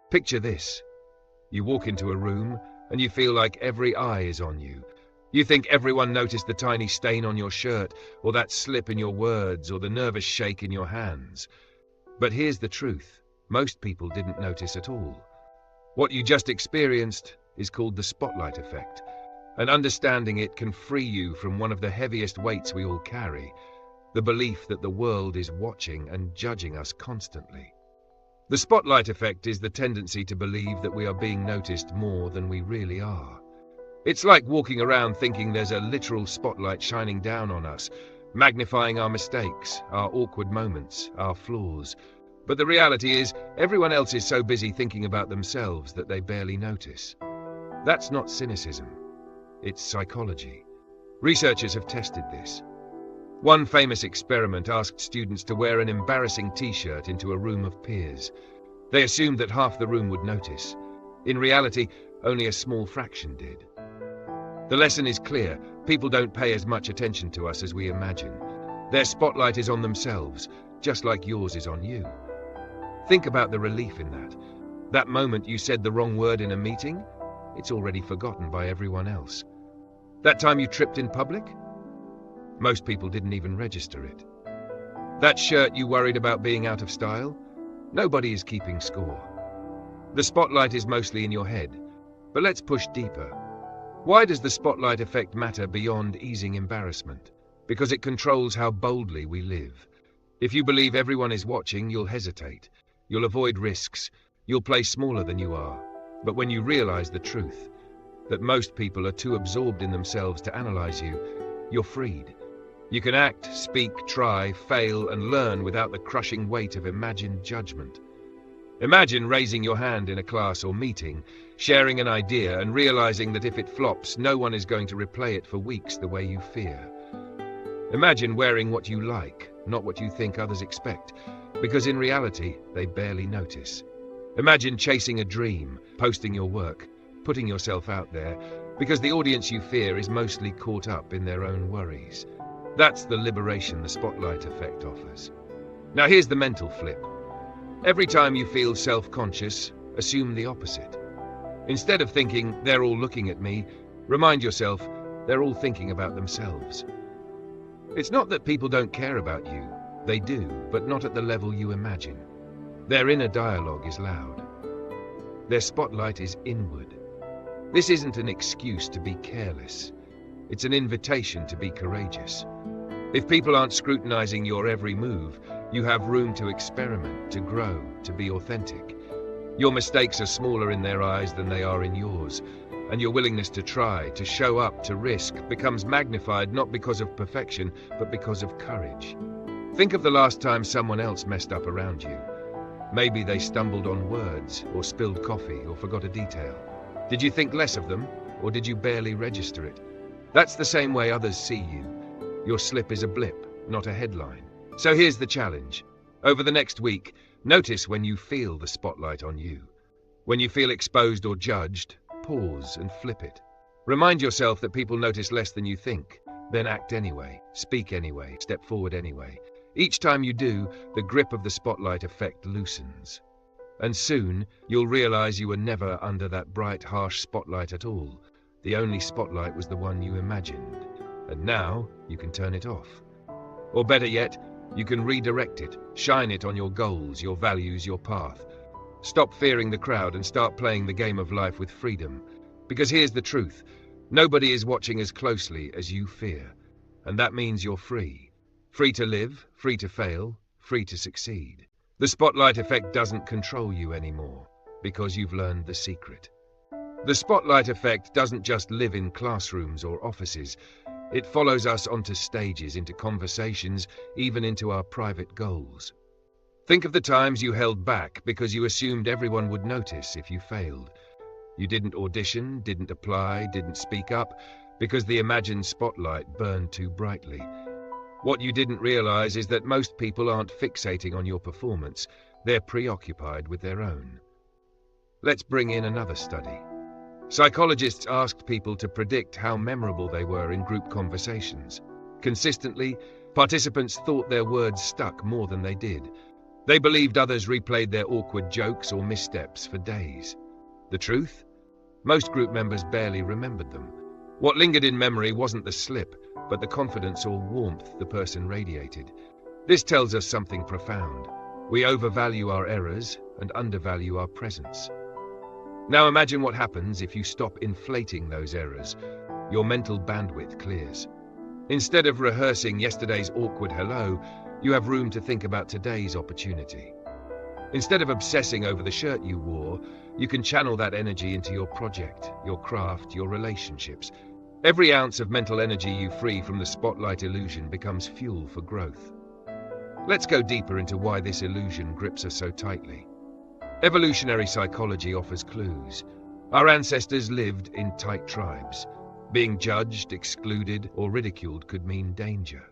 Picture this. You walk into a room and you feel like every eye is on you. You think everyone noticed the tiny stain on your shirt, or that slip in your words, or the nervous shake in your hands. But here's the truth. Most people didn't notice at all. What you just experienced is called the spotlight effect, and understanding it can free you from one of the heaviest weights we all carry, the belief that the world is watching and judging us constantly. The spotlight effect is the tendency to believe that we are being noticed more than we really are. It's like walking around thinking there's a literal spotlight shining down on us, magnifying our mistakes, our awkward moments, our flaws. But the reality is, everyone else is so busy thinking about themselves that they barely notice. That's not cynicism. It's psychology. Researchers have tested this. One famous experiment asked students to wear an embarrassing t-shirt into a room of peers. They assumed that half the room would notice. In reality, only a small fraction did. The lesson is clear. People don't pay as much attention to us as we imagine. Their spotlight is on themselves, just like yours is on you. Think about the relief in that. That moment you said the wrong word in a meeting, it's already forgotten by everyone else. That time you tripped in public? Most people didn't even register it. That shirt you worried about being out of style? Nobody is keeping score. The spotlight is mostly in your head, but let's push deeper. Why does the spotlight effect matter beyond easing embarrassment? Because it controls how boldly we live. If you believe everyone is watching, you'll hesitate. You'll avoid risks. You'll play smaller than you are. But when you realize the truth, that most people are too absorbed in themselves to analyze you, you're freed. You can act, speak, try, fail, and learn without the crushing weight of imagined judgment. Imagine raising your hand in a class or meeting, sharing an idea, and realizing that if it flops, no one is going to replay it for weeks the way you fear. Imagine wearing what you like, not what you think others expect, because in reality, they barely notice. Imagine chasing a dream, posting your work, putting yourself out there, because the audience you fear is mostly caught up in their own worries. That's the liberation the spotlight effect offers. Now here's the mental flip. Every time you feel self-conscious, assume the opposite. Instead of thinking, they're all looking at me, remind yourself, they're all thinking about themselves. It's not that people don't care about you. They do, but not at the level you imagine. Their inner dialogue is loud. Their spotlight is inward. This isn't an excuse to be careless. It's an invitation to be courageous. If people aren't scrutinizing your every move, you have room to experiment, to grow, to be authentic. Your mistakes are smaller in their eyes than they are in yours, and your willingness to try, to show up, to risk, becomes magnified not because of perfection, but because of courage. Think of the last time someone else messed up around you. Maybe they stumbled on words, or spilled coffee, or forgot a detail. Did you think less of them, or did you barely register it? That's the same way others see you. Your slip is a blip, not a headline. So here's the challenge. Over the next week, notice when you feel the spotlight on you. When you feel exposed or judged, pause and flip it. Remind yourself that people notice less than you think. Then act anyway, speak anyway, step forward anyway. Each time you do, the grip of the spotlight effect loosens. And soon, you'll realize you were never under that bright, harsh spotlight at all. The only spotlight was the one you imagined. And now, you can turn it off. Or better yet, you can redirect it, shine it on your goals, your values, your path. Stop fearing the crowd and start playing the game of life with freedom. Because here's the truth. Nobody is watching as closely as you fear. And that means you're free. Free to live, free to fail, free to succeed. The spotlight effect doesn't control you anymore, because you've learned the secret. The spotlight effect doesn't just live in classrooms or offices. It follows us onto stages, into conversations, even into our private goals. Think of the times you held back because you assumed everyone would notice if you failed. You didn't audition, didn't apply, didn't speak up, because the imagined spotlight burned too brightly. What you didn't realize is that most people aren't fixating on your performance. They're preoccupied with their own. Let's bring in another study. Psychologists asked people to predict how memorable they were in group conversations. Consistently, participants thought their words stuck more than they did. They believed others replayed their awkward jokes or missteps for days. The truth? Most group members barely remembered them. What lingered in memory wasn't the slip, but the confidence or warmth the person radiated. This tells us something profound. We overvalue our errors and undervalue our presence. Now imagine what happens if you stop inflating those errors. Your mental bandwidth clears. Instead of rehearsing yesterday's awkward hello, you have room to think about today's opportunity. Instead of obsessing over the shirt you wore, you can channel that energy into your project, your craft, your relationships. Every ounce of mental energy you free from the spotlight illusion becomes fuel for growth. Let's go deeper into why this illusion grips us so tightly. Evolutionary psychology offers clues. Our ancestors lived in tight tribes. Being judged, excluded, or ridiculed could mean danger.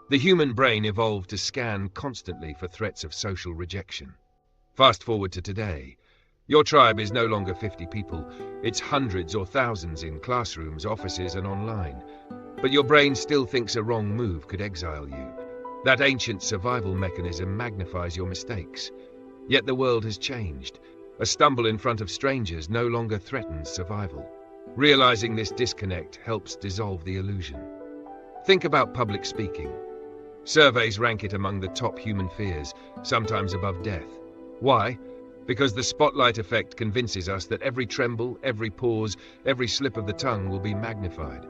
The human brain evolved to scan constantly for threats of social rejection. Fast forward to today. Your tribe is no longer 50 people. It's hundreds or thousands in classrooms, offices, and online. But your brain still thinks a wrong move could exile you. That ancient survival mechanism magnifies your mistakes. Yet the world has changed. A stumble in front of strangers no longer threatens survival. Realizing this disconnect helps dissolve the illusion. Think about public speaking. Surveys rank it among the top human fears, sometimes above death. Why? Because the spotlight effect convinces us that every tremble, every pause, every slip of the tongue will be magnified.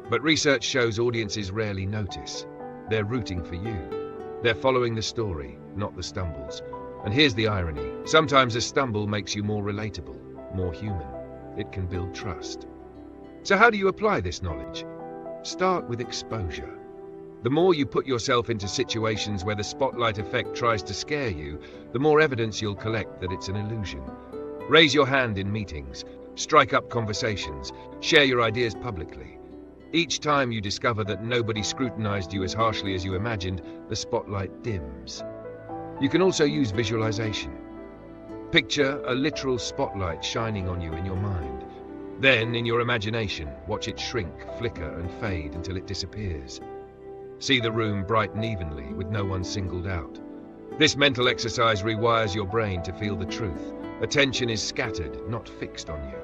But research shows audiences rarely notice. They're rooting for you. They're following the story, not the stumbles. And here's the irony. Sometimes a stumble makes you more relatable, more human. It can build trust. So how do you apply this knowledge? Start with exposure. The more you put yourself into situations where the spotlight effect tries to scare you, the more evidence you'll collect that it's an illusion. Raise your hand in meetings, strike up conversations, share your ideas publicly. Each time you discover that nobody scrutinized you as harshly as you imagined, the spotlight dims. You can also use visualization. Picture a literal spotlight shining on you in your mind. Then, in your imagination, watch it shrink, flicker, and fade until it disappears. See the room brighten evenly, with no one singled out. This mental exercise rewires your brain to feel the truth. Attention is scattered, not fixed on you.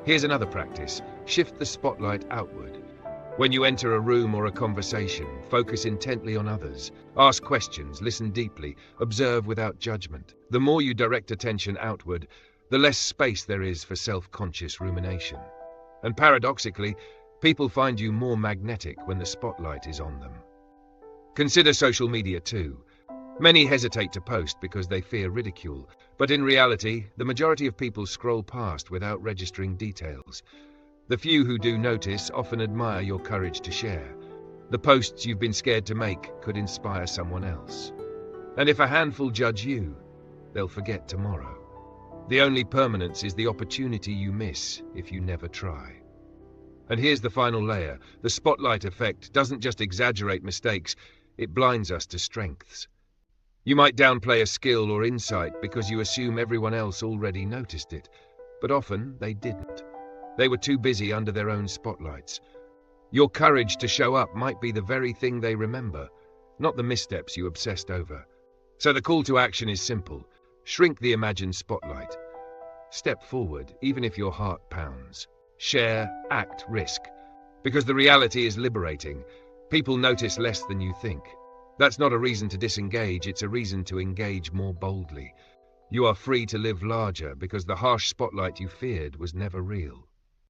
Here's another practice. Shift the spotlight outward. When you enter a room or a conversation, focus intently on others. Ask questions, listen deeply, observe without judgment. The more you direct attention outward, the less space there is for self-conscious rumination. And paradoxically, people find you more magnetic when the spotlight is on them. Consider social media too. Many hesitate to post because they fear ridicule, but in reality, the majority of people scroll past without registering details. The few who do notice often admire your courage to share. The posts you've been scared to make could inspire someone else. And if a handful judge you, they'll forget tomorrow. The only permanence is the opportunity you miss if you never try. And here's the final layer. The spotlight effect doesn't just exaggerate mistakes, it blinds us to strengths. You might downplay a skill or insight because you assume everyone else already noticed it, but often they didn't. They were too busy under their own spotlights. Your courage to show up might be the very thing they remember, not the missteps you obsessed over. So the call to action is simple. Shrink the imagined spotlight. Step forward, even if your heart pounds. Share, act, risk. Because the reality is liberating. People notice less than you think. That's not a reason to disengage, it's a reason to engage more boldly. You are free to live larger because the harsh spotlight you feared was never real.